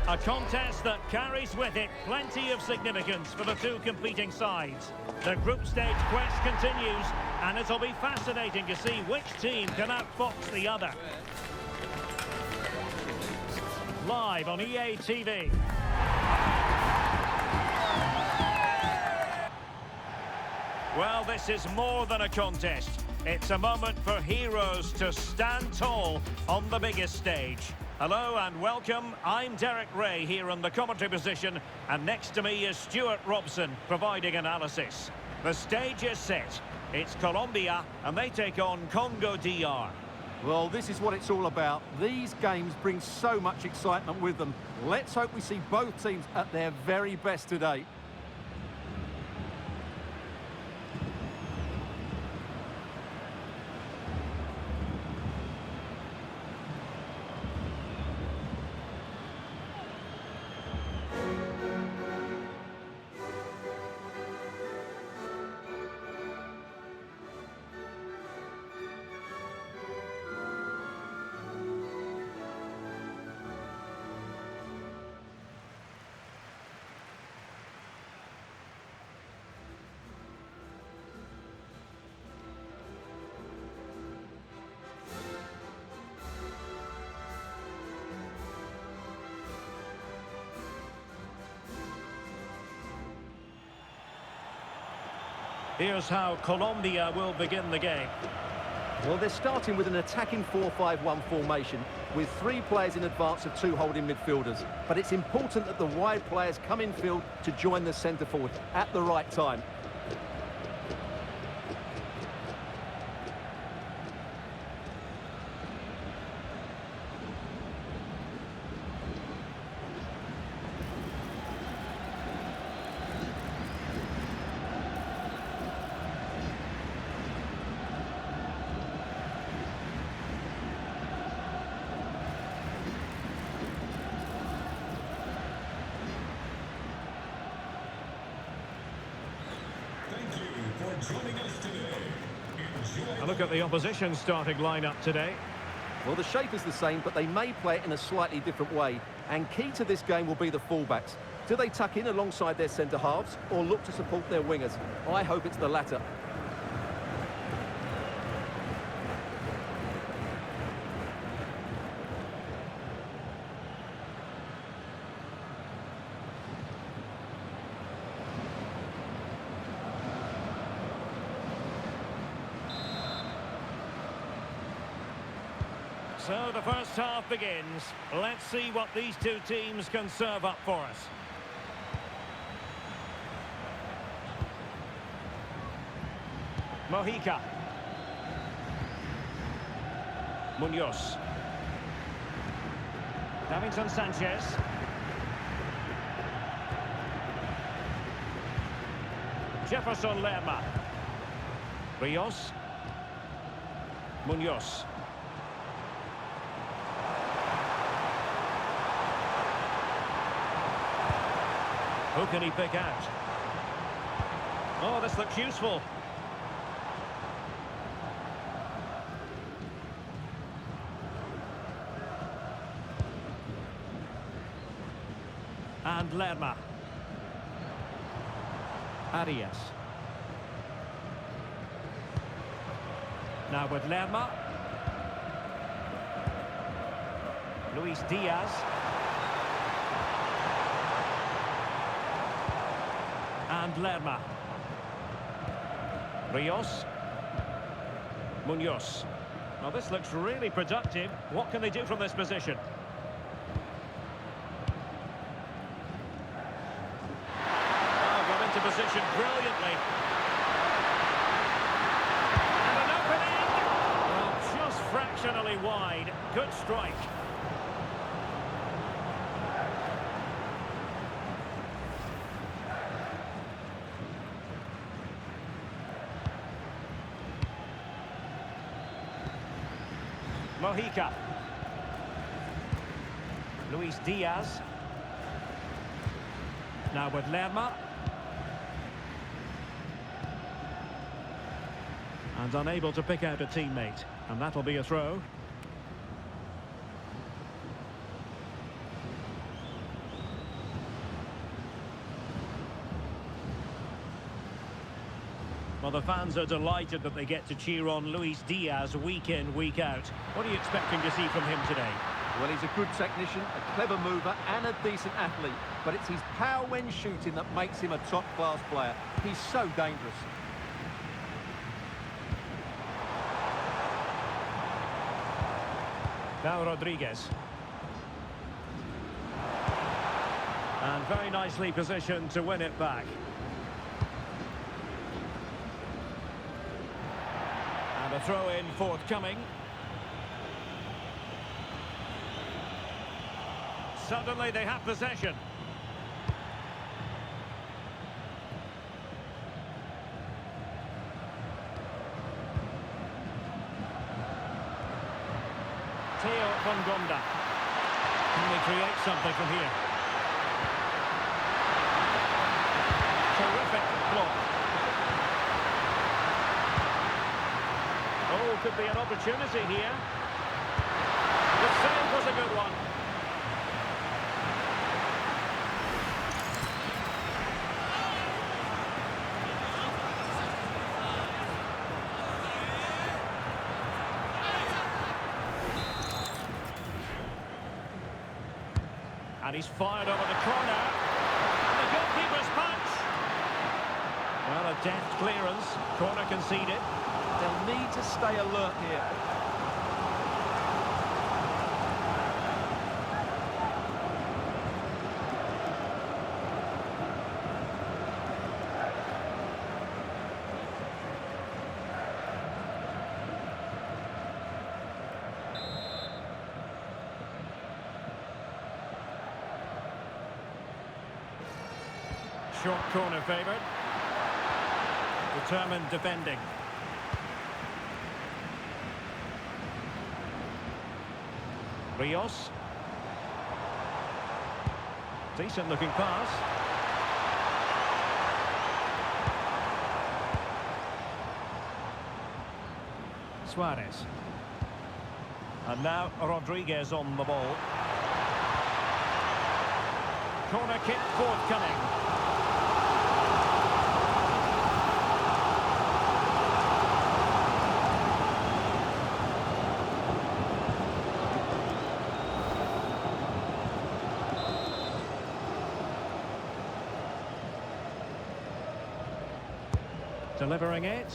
A contest that carries with it plenty of significance for the two competing sides. The group stage quest continues, and it'll be fascinating to see which team can outfox the other. Live on EA TV. Well, this is more than a contest. It's a moment for heroes to stand tall on the biggest stage. Hello and welcome. I'm Derek Ray here in the commentary position, and next to me is Stuart Robson providing analysis. The stage is set. It's Colombia and they take on Congo DR. Well, this is what it's all about. These games bring so much excitement with them. Let's hope we see both teams at their very best today. Here's how Colombia will begin the game. Well, they're starting with an attacking 4-5-1 formation with 3 players in advance of 2 holding midfielders. But it's important that the wide players come in field to join the centre forward at the right time. Joining us today. A look at the opposition starting lineup today. Well, the shape is the same, but they may play it in a slightly different way. And key to this game will be the fullbacks. Do they tuck in alongside their centre-halves or look to support their wingers? I hope it's the latter. So the first half begins. Let's see what these two teams can serve up for us. Mojica. Munoz. Davinson Sanchez. Jefferson Lerma. Rios. Munoz. Who can he pick out? Oh, this looks useful. And Lerma. Arias. Now with Lerma. Luis Diaz. And Lerma. Rios. Munoz. Well, this looks really productive. What can they do from this position? Oh, got into position brilliantly. And an opening! Well, just fractionally wide. Good strike. Mojica. Luis Diaz. Now with Lerma. And unable to pick out a teammate. And that'll be a throw. Well, the fans are delighted that they get to cheer on Luis Diaz week in, week out. What are you expecting to see from him today? Well, he's a good technician, a clever mover and a decent athlete. But it's his power when shooting that makes him a top-class player. He's so dangerous. Now Rodriguez. And very nicely positioned to win it back. And a throw-in forthcoming. Suddenly they have possession. Van Gonda. Can they create something from here? Terrific block. Oh, could be an opportunity here. The save was a good one. And he's fired over the corner. And the goalkeeper's punch. Well, a deft clearance. Corner conceded. They'll need to stay alert here. Short corner favoured. Determined defending. Rios. Decent looking pass. Suarez. And now Rodriguez on the ball. Corner kick forthcoming. Delivering it.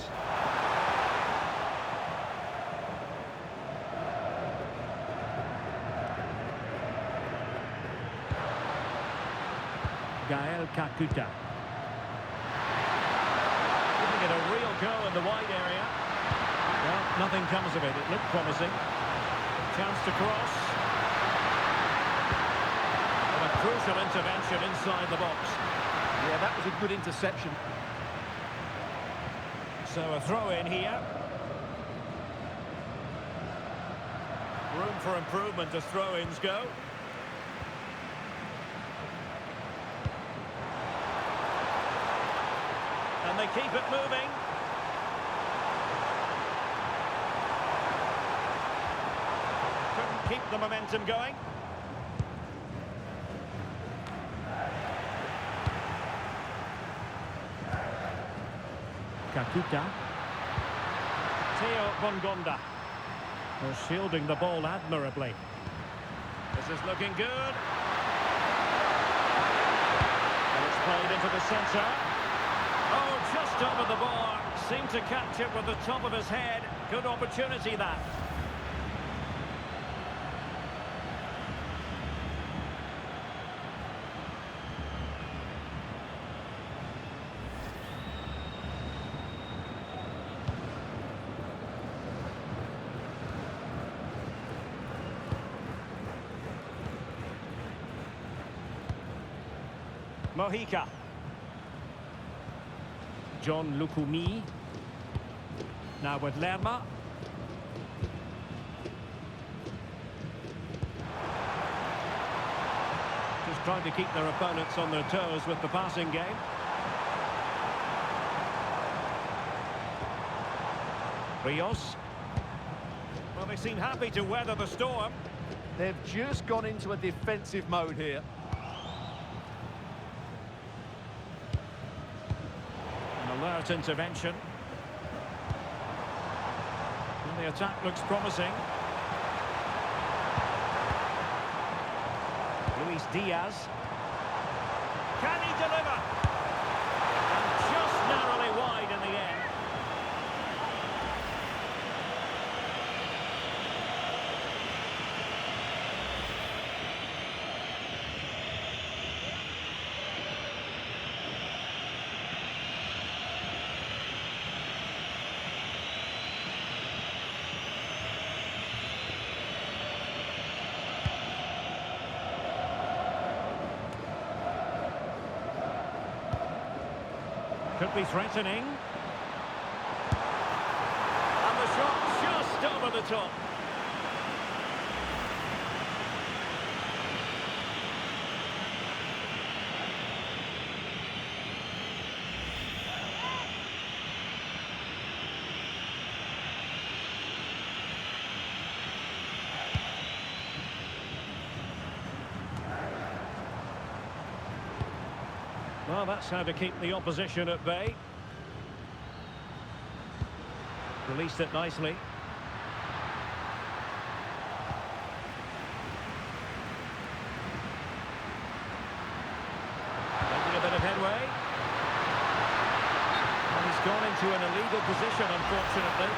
Gael Kakuta. Giving it a real go in the wide area. Well, nothing comes of it. It looked promising. Chance to cross. And a crucial intervention inside the box. Yeah, that was a good interception. So a throw in here. Room for improvement as throw-ins go. And they keep it moving. Couldn't keep the momentum going. Kakuta. Theo Van Gonda. They're shielding the ball admirably. This is looking good. And it's played into the centre. Oh, just over the bar. Seemed to catch it with the top of his head. Good opportunity, that. Mojica. John Lukumi. Now with Lerma. Just trying to keep their opponents on their toes with the passing game. Rios. Well, they seem happy to weather the storm. They've just gone into a defensive mode here. An alert intervention. The attack looks promising. Luis Diaz. Can he deliver? And just narrowly wide in the end. Could be threatening. And the shot just over the top. Well, that's how to keep the opposition at bay. Released it nicely. Making a bit of headway. And he's gone into an illegal position, unfortunately.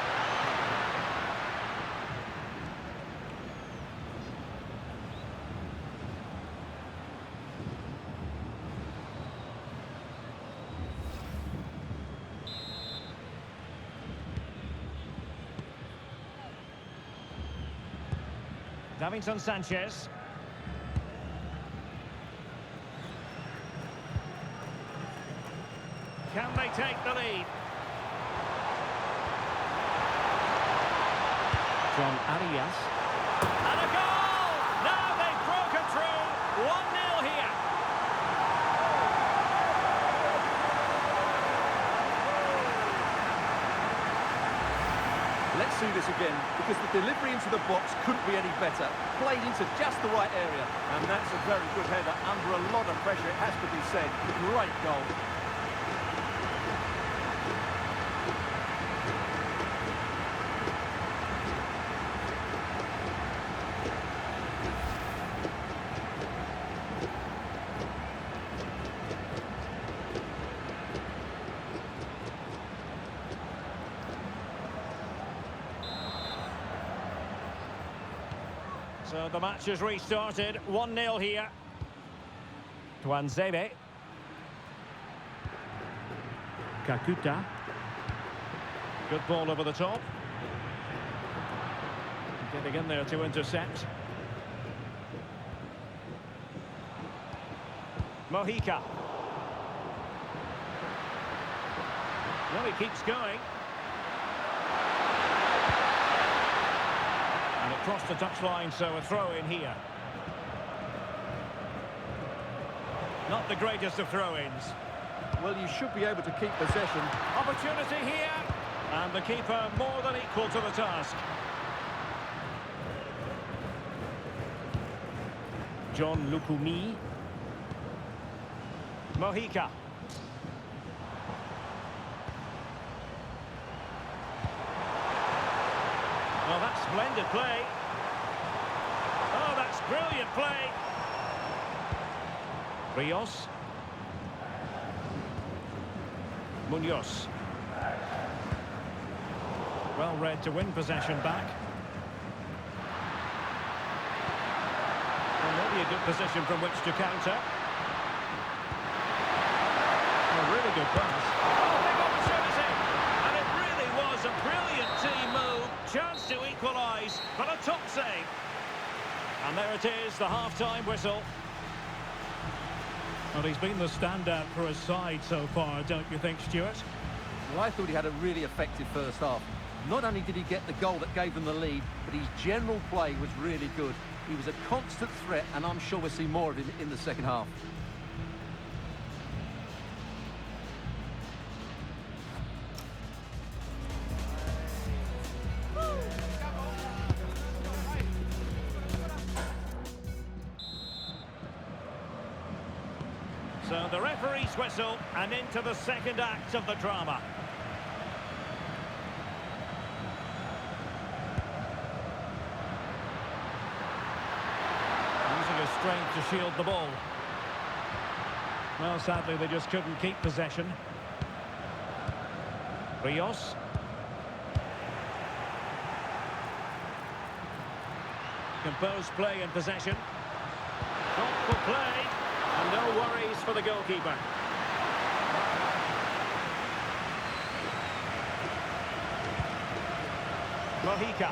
Davinson Sanchez. Can they take the lead? John Arias. And a goal! Now they've broken through. 1-0 here. Let's see this again, because the delivery into the box couldn't be any better. Played into just the right area. And that's a very good header under a lot of pressure, it has to be said. Great goal. So the match has restarted. 1-0 here. Tuanzebe. Kakuta. Good ball over the top. Getting in there to intercept. Mojica. Well, he keeps going. And it crossed the touchline, so a throw in here. Not the greatest of throw-ins. Well, you should be able to keep possession. Opportunity here. And the keeper more than equal to the task. John Lukumi. Mojica. Well, that's splendid play. Oh, that's brilliant play. Rios. Munoz. Well read to win possession back. Well, maybe a good position from which to counter. A really good pass. Oh, big opportunity! And it really was a brilliant team move. Chance to equalise, but a top save. And there it is, the half-time whistle. Well, he's been the standout for his side so far, don't you think, Stuart? Well, I thought he had a really effective first half. Not only did he get the goal that gave them the lead, but his general play was really good. He was a constant threat, and I'm sure we'll see more of him in the second half. So the referee's whistle, and into the second act of the drama. strength to shield the ball. Well, sadly, they just couldn't keep possession. Rios. Composed play in possession. Thoughtful play. And no worries for the goalkeeper. Mojica.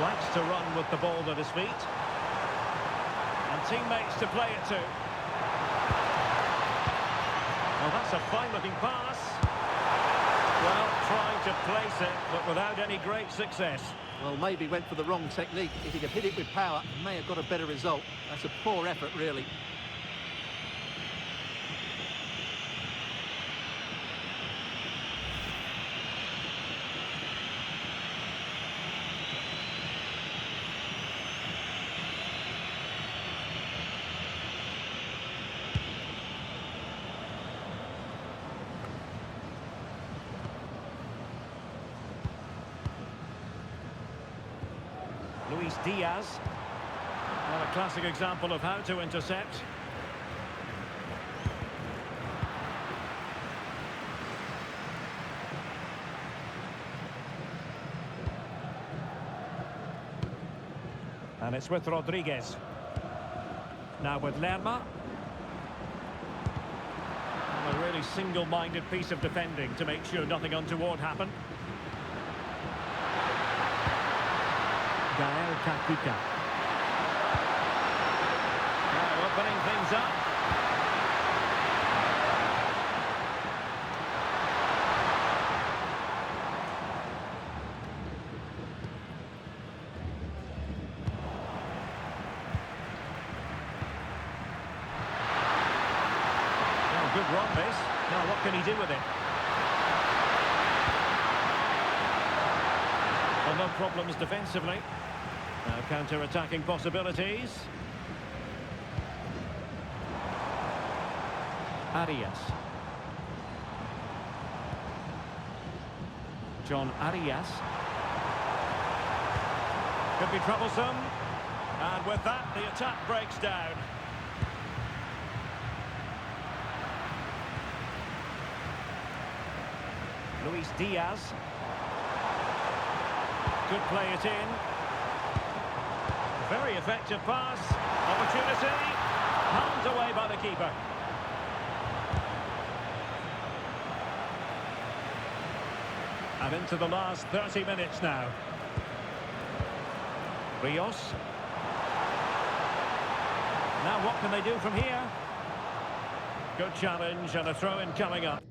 Likes to run with the ball at his feet. And teammates to play it to. Well, that's a fine-looking pass. Well, trying to place it, but without any great success. Well, maybe went for the wrong technique. If he could hit it with power, he may have got a better result. That's a poor effort, really. Luis Diaz. Well, a classic example of how to intercept. And it's with Rodriguez. Now with Lerma. A really single-minded piece of defending to make sure nothing untoward happened. Gael Kakuta. Now opening things up. Well, good run this. Now what can he do with it? Well, no problems defensively. Now counter-attacking possibilities. Arias. John Arias. Could be troublesome. And with that, the attack breaks down. Luis Diaz. Could play it in. Very effective pass. Opportunity. Palmed away by the keeper. And into the last 30 minutes now. Rios. Now what can they do from here? Good challenge and a throw-in coming up.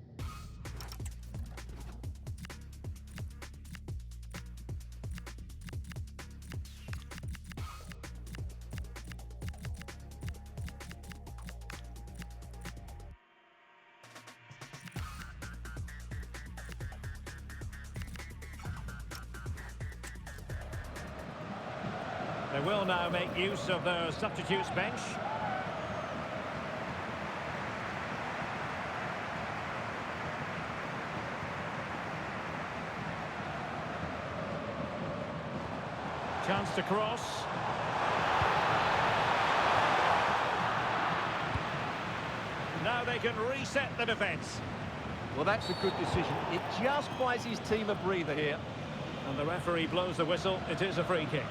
They will now make use of their substitutes bench. Chance to cross. Now they can reset the defence. Well, that's a good decision. It just buys his team a breather here. And the referee blows the whistle. It is a free kick.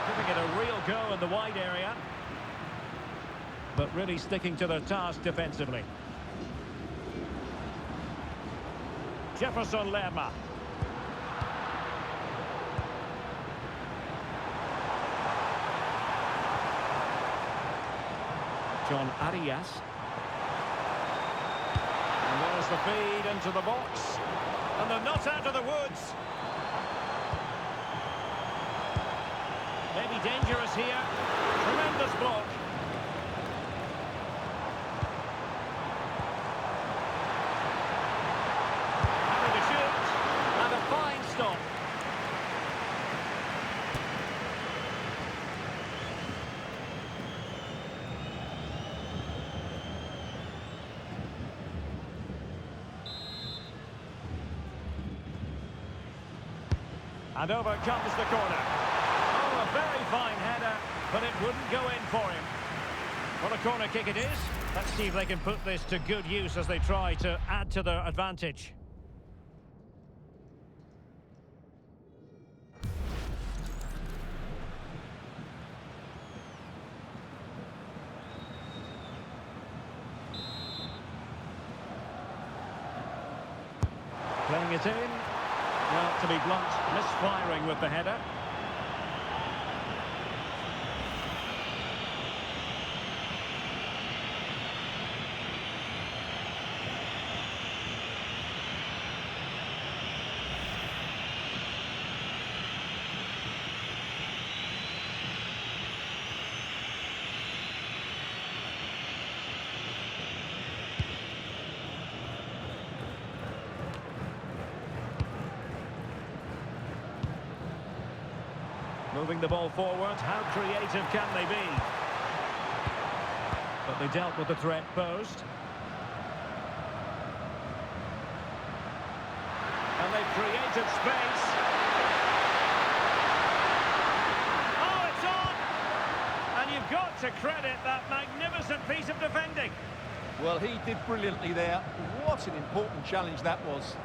Giving it a real go in the wide area. But really sticking to their task defensively. Jefferson Lerma. John Arias. And there's the feed into the box. And they're not out of the woods. Maybe dangerous here. Tremendous block. Having to shoot. And a fine stop. And over comes the corner. Oh, a very fine header, but it wouldn't go in for him. Well, a corner kick it is. Let's see if they can put this to good use as they try to add to their advantage. Playing it in. Well, to be blunt, misfiring with the header. Moving the ball forward, how creative can they be? But they dealt with the threat posed. And they've created space. Oh, it's on! And you've got to credit that magnificent piece of defending. Well, he did brilliantly there. What an important challenge that was.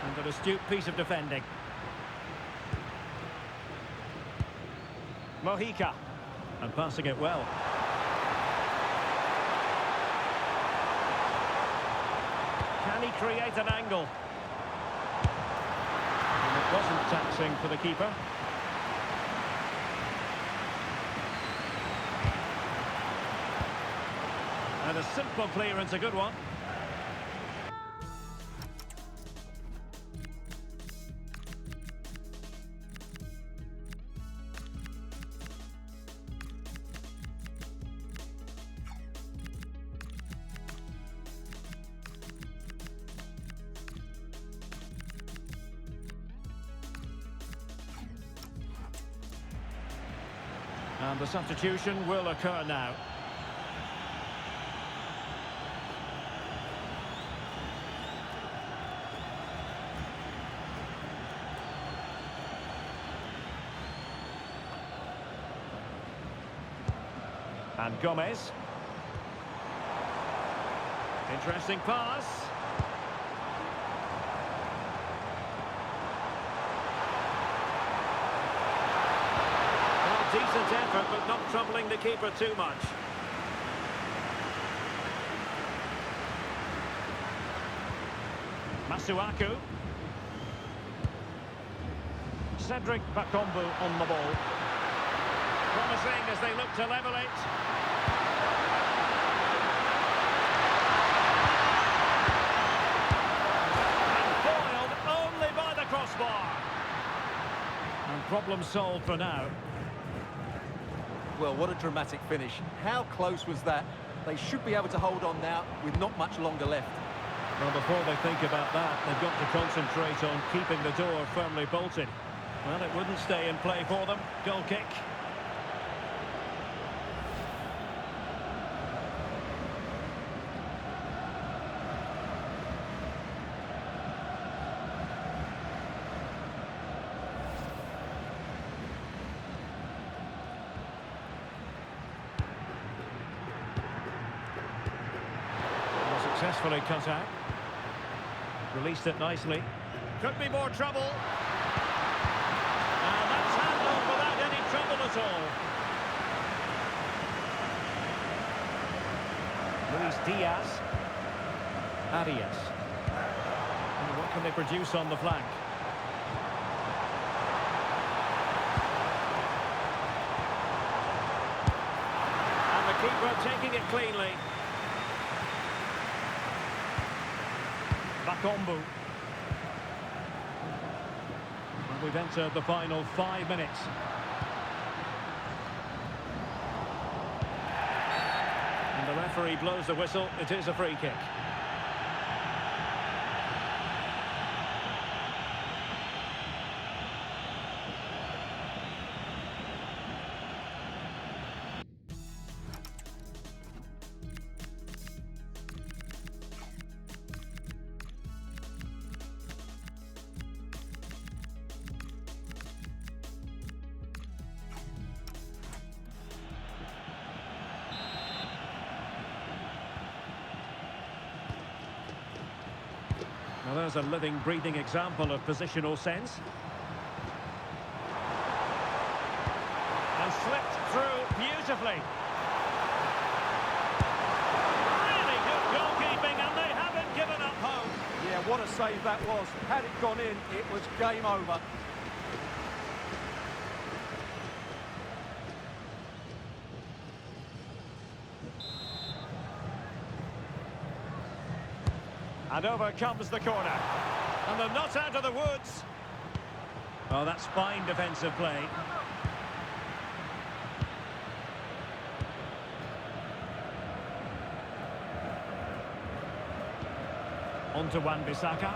And an astute piece of defending. Mojica. And passing it well. Can he create an angle? And it wasn't taxing for the keeper. And a simple clearance, a good one. And the substitution will occur now. And Gomez. Interesting pass. Well, decent effort, but not troubling the keeper too much. Masuaku. Cedric Bakombu on the ball. Promising as they look to level it. And foiled only by the crossbar. And problem solved for now. Well, what a dramatic finish. How close was that? They should be able to hold on now with not much longer left. Well, before they think about that, they've got to concentrate on keeping the door firmly bolted. Well, it wouldn't stay in play for them. Goal kick. Successfully cut out. Released it nicely. Could be more trouble. And that's handled without any trouble at all. Luis Diaz. Arias. And what can they produce on the flank? And the keeper taking it cleanly. Bakombu. And we've entered the final 5 minutes. And the referee blows the whistle. It is a free kick. Well, there's a living, breathing example of positional sense. And slipped through beautifully. Really good goalkeeping, and they haven't given up hope. Yeah, what a save that was. Had it gone in, it was game over. And over comes the corner. And they're not out of the woods. Oh, that's fine defensive play. On to Wan-Bissaka.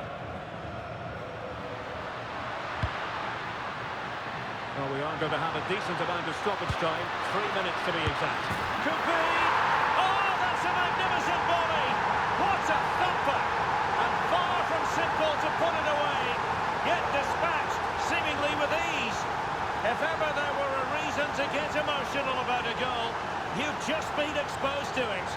Well, we are going to have a decent amount of stoppage time. 3 minutes to be exact. Could be! Oh, that's a magnificent volley! What a thumper! And far from simple to put it away. Yet dispatched, seemingly with ease. If ever there were a reason to get emotional about a goal, you've just been exposed to it.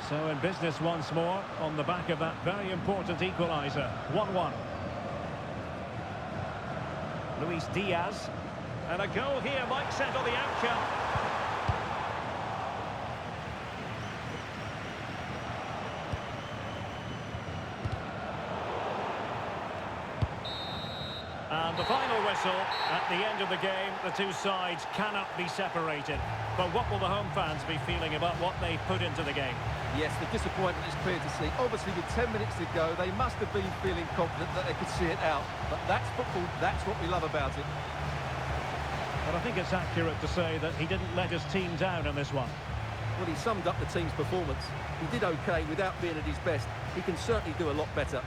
So in business once more, on the back of that very important equaliser. 1-1. Luis Diaz. And a goal here might settle the outcome. And the final whistle. At the end of the game, the two sides cannot be separated. But what will the home fans be feeling about what they put into the game? Yes, the disappointment is clear to see. Obviously, with 10 minutes to go, they must have been feeling confident that they could see it out. But that's football, that's what we love about it. But I think it's accurate to say that he didn't let his team down in this one. Well, he summed up the team's performance. He did okay without being at his best. He can certainly do a lot better.